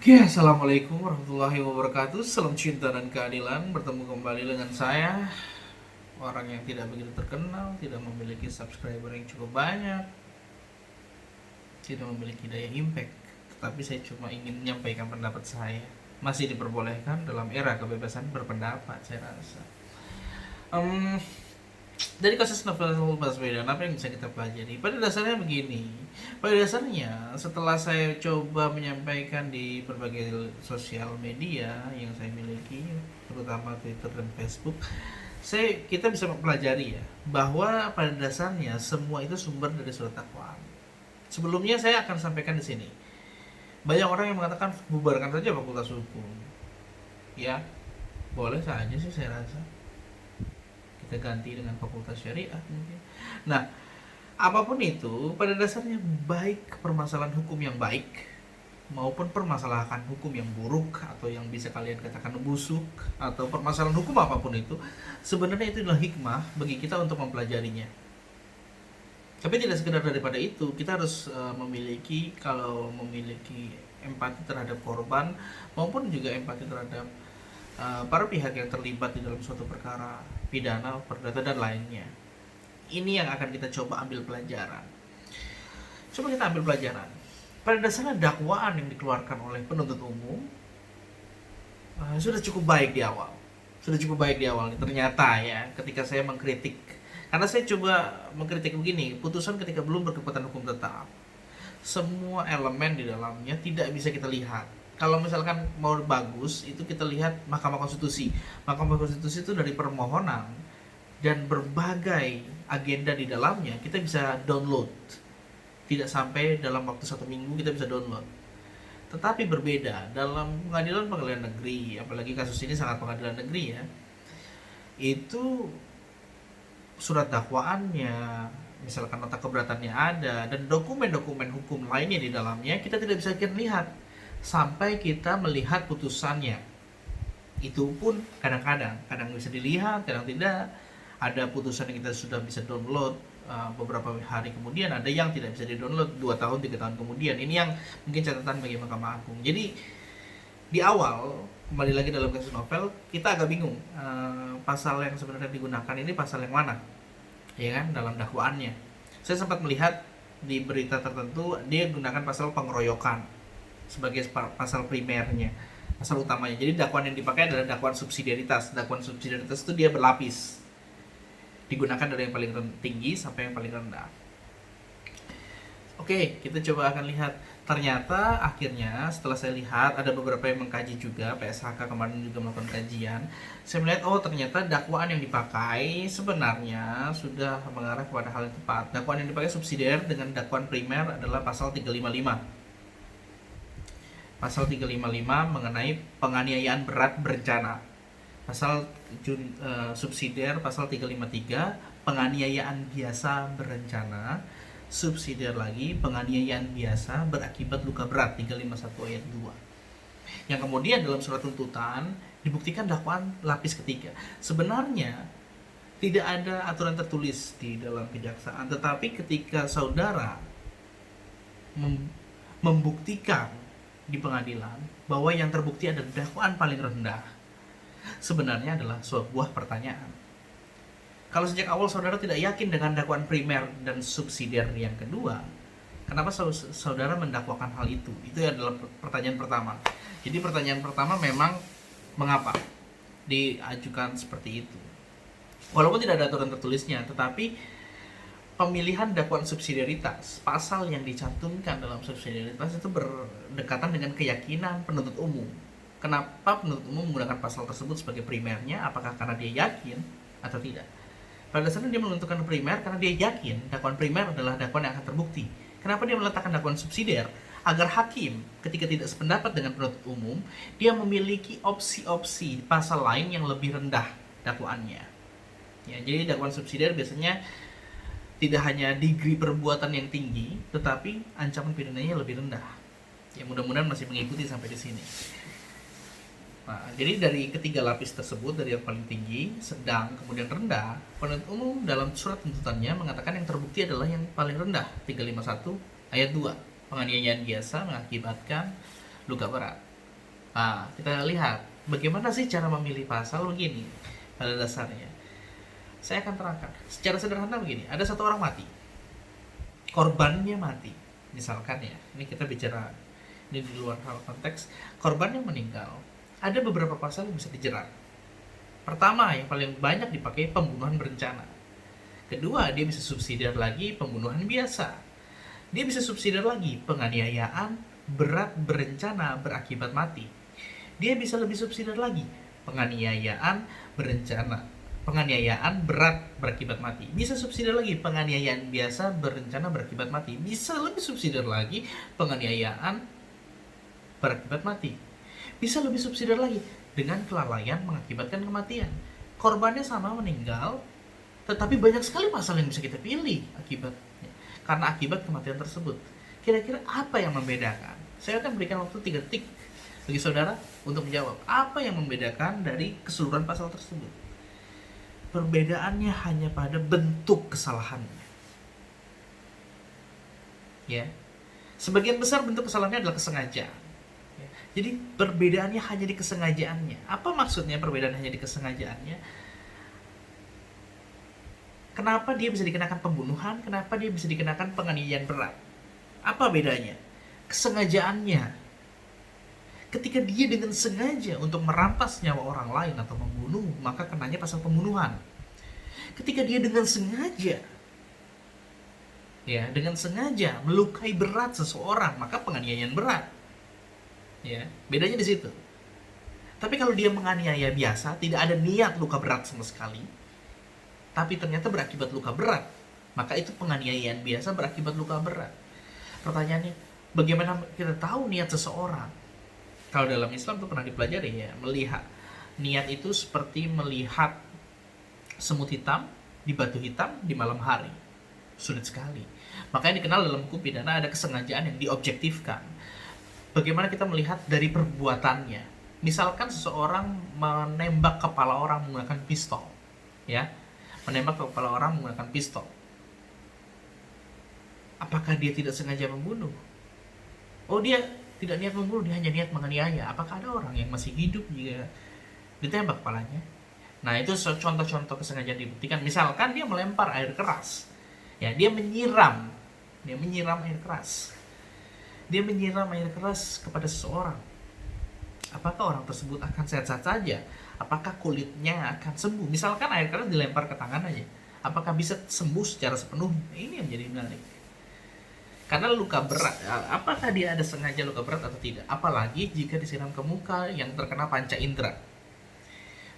Oke, assalamualaikum warahmatullahi wabarakatuh. Salam cinta dan keadilan. Bertemu kembali dengan saya, orang yang tidak begitu terkenal, tidak memiliki subscriber yang cukup banyak, tidak memiliki daya impact. Tetapi saya cuma ingin menyampaikan pendapat saya. Masih diperbolehkan dalam era kebebasan berpendapat, saya rasa. Em, dari kasus novel Baswedan, apa yang bisa kita pelajari? Pada dasarnya begini, pada dasarnya setelah saya coba menyampaikan di berbagai sosial media yang saya miliki, terutama Twitter dan Facebook, kita bisa mempelajari ya bahwa pada dasarnya semua itu sumber dari surat dakwaan. Sebelumnya saya akan sampaikan di sini. Banyak orang yang mengatakan bubarkan saja fakultas hukum. Ya, boleh saja sih saya rasa. Kita ganti dengan fakultas syariah mungkin. Nah, apapun itu, pada dasarnya baik permasalahan hukum yang baik maupun permasalahan hukum yang buruk atau yang bisa kalian katakan busuk atau permasalahan hukum apapun itu, sebenarnya itu adalah hikmah bagi kita untuk mempelajarinya. Tapi tidak sekedar daripada itu, kita harus memiliki empati terhadap korban maupun juga empati terhadap para pihak yang terlibat di dalam suatu perkara pidana, perdata dan lainnya. Ini yang akan kita coba ambil pelajaran. Coba kita ambil pelajaran. Pada dasarnya dakwaan yang dikeluarkan oleh penuntut umum sudah cukup baik di awal. Sudah cukup baik di awal. Ternyata ya, ketika saya mengkritik, karena saya coba mengkritik begini, putusan ketika belum berkekuatan hukum tetap, semua elemen di dalamnya tidak bisa kita lihat. Kalau misalkan mau bagus, itu kita lihat Mahkamah Konstitusi. Mahkamah Konstitusi itu dari permohonan dan berbagai agenda di dalamnya kita bisa download. Tidak sampai dalam waktu 1 minggu kita bisa download. Tetapi berbeda dalam pengadilan negeri, apalagi kasus ini sangat pengadilan negeri ya, itu surat dakwaannya, misalkan nota keberatannya ada, dan dokumen-dokumen hukum lainnya di dalamnya kita tidak bisa lihat sampai kita melihat putusannya. Itu pun kadang bisa dilihat, kadang tidak. Ada putusan yang kita sudah bisa download beberapa hari kemudian, ada yang tidak bisa di-download 2 tahun 3 tahun kemudian. Ini yang mungkin catatan bagi Mahkamah Agung. Jadi di awal, kembali lagi dalam kasus novel, kita agak bingung pasal yang sebenarnya digunakan ini pasal yang mana, ya kan, dalam dakwaannya. Saya sempat melihat di berita tertentu dia gunakan pasal pengeroyokan sebagai pasal primernya, pasal utamanya. Jadi dakwaan yang dipakai adalah dakwaan subsidiaritas. Dakwaan subsidiaritas itu dia berlapis, digunakan dari yang paling tinggi sampai yang paling rendah. Oke, kita coba akan lihat. Ternyata akhirnya setelah saya lihat, ada beberapa yang mengkaji juga, PSHK kemarin juga melakukan kajian. Saya melihat, oh ternyata dakwaan yang dipakai sebenarnya sudah mengarah kepada hal yang tepat. Dakwaan yang dipakai subsidiar dengan dakwaan primer adalah pasal 355. Pasal 355 mengenai penganiayaan berat berencana. Pasal subsidiar pasal 353 penganiayaan biasa berencana. Subsidiar lagi penganiayaan biasa berakibat luka berat 351 ayat 2. Yang kemudian dalam surat tuntutan dibuktikan dakwaan lapis ketiga. Sebenarnya tidak ada aturan tertulis di dalam kejaksaan, tetapi ketika saudara membuktikan di pengadilan bahwa yang terbukti adalah dakwaan paling rendah, sebenarnya adalah sebuah pertanyaan. Kalau sejak awal saudara tidak yakin dengan dakwaan primer dan subsidiar yang kedua, kenapa saudara mendakwakan hal itu? Itu adalah pertanyaan pertama. Jadi pertanyaan pertama memang mengapa diajukan seperti itu. Walaupun tidak ada aturan tertulisnya, tetapi pemilihan dakwaan subsidiaritas, pasal yang dicantumkan dalam subsidiaritas itu berdekatan dengan keyakinan penuntut umum. Kenapa penuntut umum menggunakan pasal tersebut sebagai primernya? Apakah karena dia yakin atau tidak? Pada dasarnya dia menentukan primer karena dia yakin dakwaan primer adalah dakwaan yang akan terbukti. Kenapa dia meletakkan dakwaan subsidiar? Agar hakim ketika tidak sependapat dengan penuntut umum, dia memiliki opsi-opsi pasal lain yang lebih rendah dakwaannya. Ya, jadi dakwaan subsidiar biasanya tidak hanya degree perbuatan yang tinggi, tetapi ancaman pidananya lebih rendah. Ya, mudah-mudahan masih mengikuti sampai di sini. Nah, jadi dari ketiga lapis tersebut, dari yang paling tinggi, sedang, kemudian rendah, penuntut umum dalam surat tuntutannya mengatakan yang terbukti adalah yang paling rendah, 351 ayat 2. Penganiayaan biasa mengakibatkan luka berat. Nah, kita lihat bagaimana sih cara memilih pasal begini. Pada dasarnya, saya akan terangkan. Secara sederhana begini, ada satu orang mati. Korbannya mati. Misalkan ya, ini kita bicara ini di luar hal konteks, korbannya meninggal. Ada beberapa pasal yang bisa dijerat. Pertama, yang paling banyak dipakai pembunuhan berencana. Kedua, dia bisa subsidiar lagi pembunuhan biasa. Dia bisa subsidiar lagi penganiayaan berat berencana berakibat mati. Dia bisa lebih subsidiar lagi penganiayaan berencana, penganiayaan berat berakibat mati. Bisa subsidiar lagi penganiayaan biasa berencana berakibat mati. Bisa lebih subsidiar lagi penganiayaan berakibat mati. Bisa lebih subsidiar lagi dengan kelalaian mengakibatkan kematian. Korbannya sama, meninggal, tetapi banyak sekali pasal yang bisa kita pilih akibatnya karena akibat kematian tersebut. Kira-kira apa yang membedakan? Saya akan berikan waktu 3 detik bagi saudara untuk menjawab apa yang membedakan dari keseluruhan pasal tersebut. Perbedaannya hanya pada bentuk kesalahannya. Ya. Sebagian besar bentuk kesalahannya adalah kesengajaan. Ya. Jadi perbedaannya hanya di kesengajaannya. Apa maksudnya perbedaan hanya di kesengajaannya? Kenapa dia bisa dikenakan pembunuhan? Kenapa dia bisa dikenakan penganiayaan berat? Apa bedanya? Kesengajaannya. Ketika dia dengan sengaja untuk merampas nyawa orang lain atau membunuh, maka kenanya pasal pembunuhan. Ketika dia dengan sengaja, ya, dengan sengaja melukai berat seseorang, maka penganiayaan berat. Ya, bedanya di situ. Tapi kalau dia menganiaya biasa, tidak ada niat luka berat sama sekali, tapi ternyata berakibat luka berat, maka itu penganiayaan biasa berakibat luka berat. Pertanyaannya, bagaimana kita tahu niat seseorang? Kalau dalam Islam itu pernah dipelajari ya, melihat niat itu seperti melihat semut hitam di batu hitam di malam hari. Sulit sekali. Makanya dikenal dalam hukum pidana ada kesengajaan yang diobjektifkan. Bagaimana kita melihat dari perbuatannya? Misalkan seseorang menembak kepala orang menggunakan pistol, ya, menembak kepala orang menggunakan pistol. Apakah dia tidak sengaja membunuh? Oh, dia tidak niat membunuh, dia hanya niat menganiaya. Apakah ada orang yang masih hidup jika ditembak kepalanya? Nah, itu contoh-contoh kesengajaan dibuktikan. Misalkan dia melempar air keras, ya, dia menyiram air keras. Dia menyiram air keras kepada seseorang. Apakah orang tersebut akan sehat-sehat saja? Apakah kulitnya akan sembuh? Misalkan air keras dilempar ke tangan aja, apakah bisa sembuh secara sepenuhnya? Ini yang menjadi menarik. Karena luka berat, apakah dia ada sengaja luka berat atau tidak? Apalagi jika disiram ke muka yang terkena panca indera.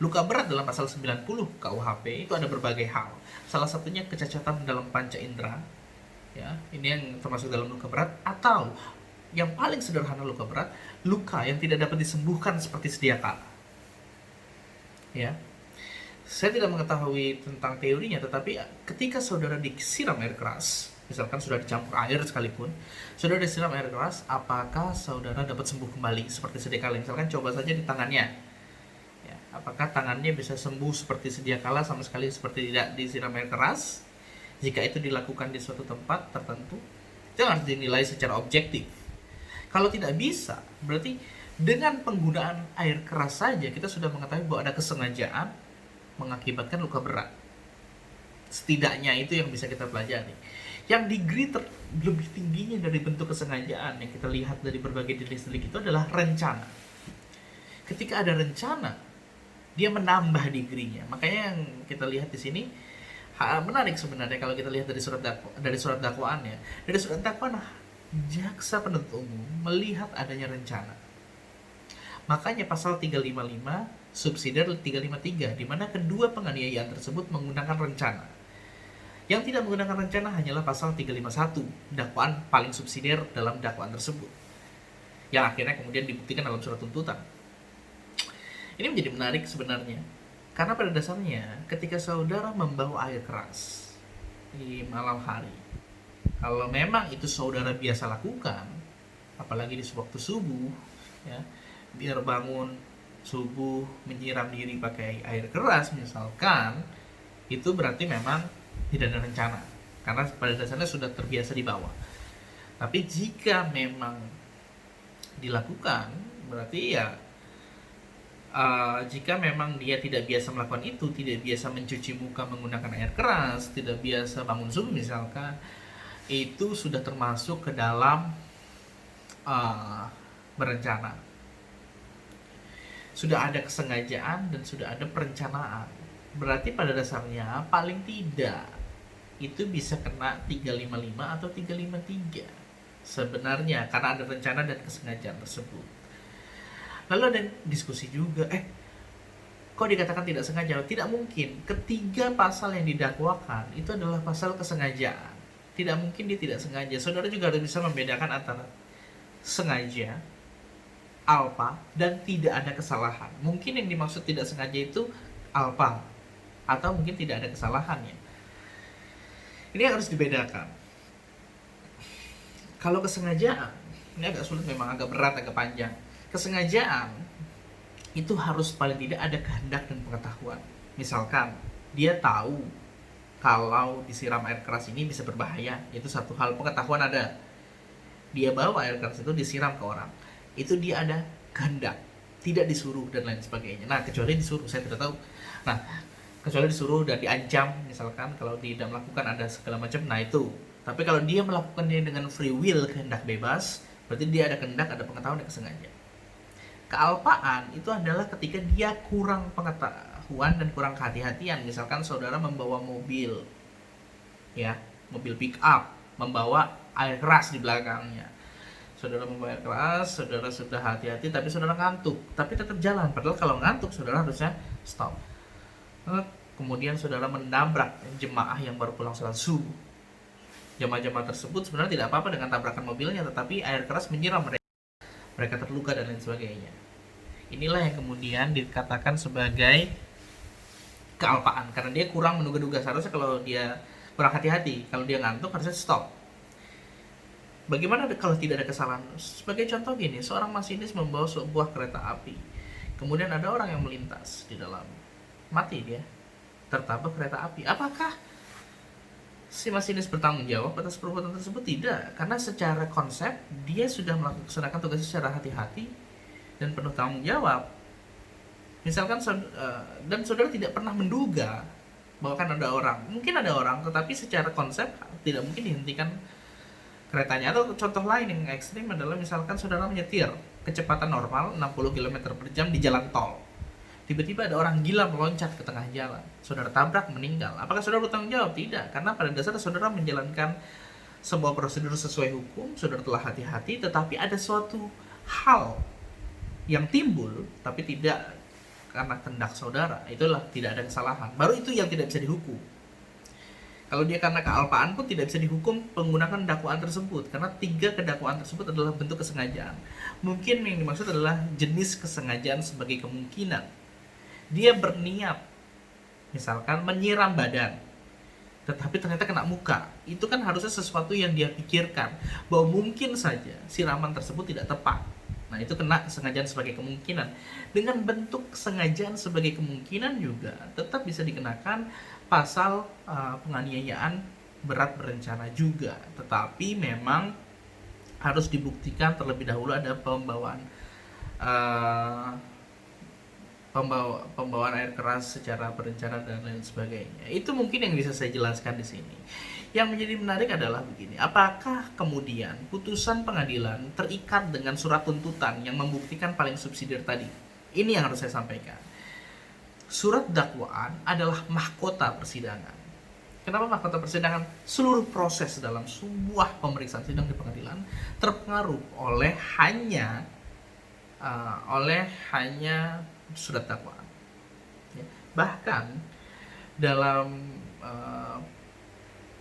Luka berat dalam pasal 90 KUHP itu ada berbagai hal. Salah satunya kecacatan dalam panca indera. Ya, ini yang termasuk dalam luka berat. Atau yang paling sederhana luka berat, luka yang tidak dapat disembuhkan seperti sedia kala. Ya. Saya tidak mengetahui tentang teorinya, tetapi ketika saudara disiram air keras, misalkan sudah dicampur air sekalipun, saudara disiram air keras, apakah saudara dapat sembuh kembali seperti sedia kala? Misalkan coba saja di tangannya, ya, apakah tangannya bisa sembuh seperti sedia kala sama sekali seperti tidak disiram air keras? Jika itu dilakukan di suatu tempat tertentu, itu harus dinilai secara objektif. Kalau tidak bisa, berarti dengan penggunaan air keras saja kita sudah mengetahui bahwa ada kesengajaan mengakibatkan luka berat. Setidaknya itu yang bisa kita pelajari. Yang degree lebih tingginya dari bentuk kesengajaan yang kita lihat dari berbagai delik-delik itu adalah rencana. Ketika ada rencana, dia menambah degree-nya. Makanya yang kita lihat di sini menarik sebenarnya kalau kita lihat dari surat dakwaannya. Dari surat dakwaan, jaksa penuntut umum melihat adanya rencana. Makanya pasal 355 subsidiar 353, di mana kedua penganiayaan tersebut menggunakan rencana. Yang tidak menggunakan rencana hanyalah pasal 351, dakwaan paling subsidiar dalam dakwaan tersebut, yang akhirnya kemudian dibuktikan dalam surat tuntutan. Ini menjadi menarik sebenarnya, karena pada dasarnya ketika saudara membawa air keras di malam hari, kalau memang itu saudara biasa lakukan, apalagi di waktu subuh, ya, biar bangun subuh menyiram diri pakai air keras misalkan, itu berarti memang tidak ada rencana, karena pada dasarnya sudah terbiasa dibawa. Tapi jika memang dilakukan Berarti ya jika memang dia tidak biasa melakukan itu, tidak biasa mencuci muka menggunakan air keras, tidak biasa bangun subuh misalkan, itu sudah termasuk ke dalam berencana. Sudah ada kesengajaan dan sudah ada perencanaan. Berarti pada dasarnya paling tidak itu bisa kena 355 atau 353 sebenarnya, karena ada rencana dan kesengajaan tersebut. Lalu ada diskusi juga, kok dikatakan tidak sengaja? Tidak mungkin. Ketiga pasal yang didakwakan itu adalah pasal kesengajaan. Tidak mungkin dia tidak sengaja. Saudara juga harus bisa membedakan antara sengaja, alpa, dan tidak ada kesalahan. Mungkin yang dimaksud tidak sengaja itu alpa, atau mungkin tidak ada kesalahannya. Ini harus dibedakan. Kalau kesengajaan, ini agak sulit memang, agak berat, agak panjang. Kesengajaan itu harus paling tidak ada kehendak dan pengetahuan. Misalkan dia tahu kalau disiram air keras ini bisa berbahaya, itu satu hal, pengetahuan ada. Dia bawa air keras itu disiram ke orang, itu dia ada kehendak, tidak disuruh dan lain sebagainya. Nah, kecuali disuruh, saya tidak tahu. Nah, kecuali disuruh dan diancam, misalkan kalau dia tidak melakukan ada segala macam, nah itu. Tapi kalau dia melakukannya dengan free will, kehendak bebas, berarti dia ada kehendak, ada pengetahuan, dan kesengajaan. Kealpaan itu adalah ketika dia kurang pengetahuan dan kurang kehati-hatian. Misalkan saudara membawa mobil, ya, mobil pick up, membawa air keras di belakangnya. Saudara membawa air keras, saudara sudah hati-hati, tapi saudara ngantuk, tapi tetap jalan. Padahal kalau ngantuk, saudara harusnya stop. Kemudian saudara menabrak jemaah yang baru pulang sholat subuh. Jemaah-jemaah tersebut sebenarnya tidak apa-apa dengan tabrakan mobilnya, tetapi air keras menyiram mereka. Mereka terluka dan lain sebagainya. Inilah yang kemudian dikatakan sebagai kealpaan, karena dia kurang menduga-duga. Seharusnya kalau dia kurang hati-hati, kalau dia ngantuk harusnya stop. Bagaimana kalau tidak ada kesalahan? Sebagai contoh gini, seorang masinis membawa sebuah kereta api, kemudian ada orang yang melintas di dalam, mati dia, tertabrak kereta api. Apakah si masinis bertanggung jawab atas perbuatan tersebut? Tidak, karena secara konsep dia sudah melaksanakan tugasnya secara hati-hati dan penuh tanggung jawab. Misalkan dan saudara tidak pernah menduga bahwa kan ada orang, mungkin ada orang, tetapi secara konsep tidak mungkin dihentikan keretanya. Atau contoh lain yang ekstrim adalah misalkan saudara menyetir kecepatan normal 60 km per jam di jalan tol, tiba-tiba ada orang gila meloncat ke tengah jalan, saudara tabrak, meninggal. Apakah saudara bertanggung jawab? Tidak, karena pada dasarnya saudara menjalankan sebuah prosedur sesuai hukum, saudara telah hati-hati, tetapi ada suatu hal yang timbul, tapi tidak karena kehendak saudara, itulah tidak ada kesalahan. Baru itu yang tidak bisa dihukum. Kalau dia karena kealpaan pun tidak bisa dihukum menggunakan dakwaan tersebut, karena 3 kedakwaan tersebut adalah bentuk kesengajaan. Mungkin yang dimaksud adalah jenis kesengajaan sebagai kemungkinan. Dia berniat, misalkan menyiram badan, tetapi ternyata kena muka. Itu kan harusnya sesuatu yang dia pikirkan, bahwa mungkin saja siraman tersebut tidak tepat. Nah, itu kena kesengajaan sebagai kemungkinan. Dengan bentuk kesengajaan sebagai kemungkinan juga tetap bisa dikenakan pasal penganiayaan berat berencana juga. Tetapi memang harus dibuktikan terlebih dahulu ada pembawaan air keras secara berencana dan lain sebagainya. Itu mungkin yang bisa saya jelaskan di sini. Yang menjadi menarik adalah begini, apakah kemudian putusan pengadilan terikat dengan surat tuntutan yang membuktikan paling subsidiar tadi? Ini yang harus saya sampaikan. Surat dakwaan adalah mahkota persidangan. Kenapa mahkota persidangan? Seluruh proses dalam sebuah pemeriksaan sidang di pengadilan terpengaruh oleh hanya surat dakwaan. Bahkan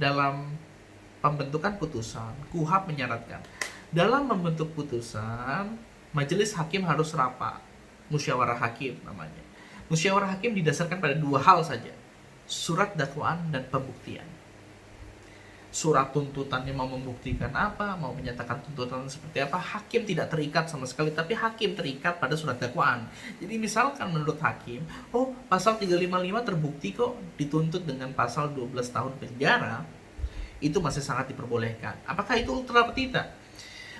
dalam pembentukan putusan, KUHP menyaratkan dalam membentuk putusan majelis hakim harus rapat, musyawarah hakim namanya. Musyawarah hakim didasarkan pada 2 hal saja, surat dakwaan dan pembuktian. Surat tuntutannya mau membuktikan apa, mau menyatakan tuntutan seperti apa, hakim tidak terikat sama sekali, tapi hakim terikat pada surat dakwaan. Jadi misalkan menurut hakim, pasal 355 terbukti kok, dituntut dengan pasal 12 tahun penjara, itu masih sangat diperbolehkan. Apakah itu ultra petita?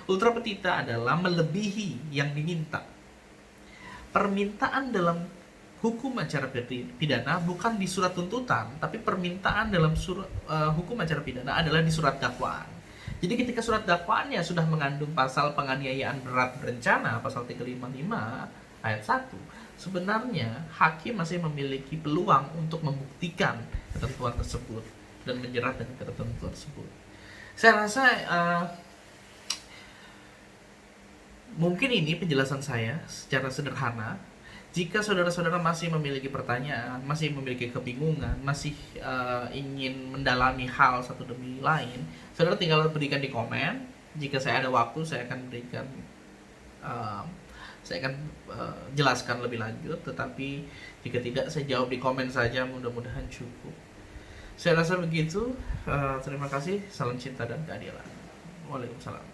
Ultra petita adalah melebihi yang diminta. permintaan dalam hukum acara pidana bukan di surat tuntutan, tapi permintaan dalam hukum acara pidana adalah di surat dakwaan. Jadi ketika surat dakwaannya sudah mengandung pasal penganiayaan berat berencana, pasal 355 ayat 1, sebenarnya hakim masih memiliki peluang untuk membuktikan ketentuan tersebut dan menjerat dengan ketentuan tersebut. Saya rasa mungkin ini penjelasan saya secara sederhana. Jika saudara-saudara masih memiliki pertanyaan, masih memiliki kebingungan, masih ingin mendalami hal satu demi lain, saudara tinggal berikan di komen. Jika saya ada waktu, saya akan berikan, jelaskan lebih lanjut. Tetapi jika tidak, saya jawab di komen saja. Mudah-mudahan cukup. Saya rasa begitu. Terima kasih. Salam cinta dan keadilan. Waalaikumsalam.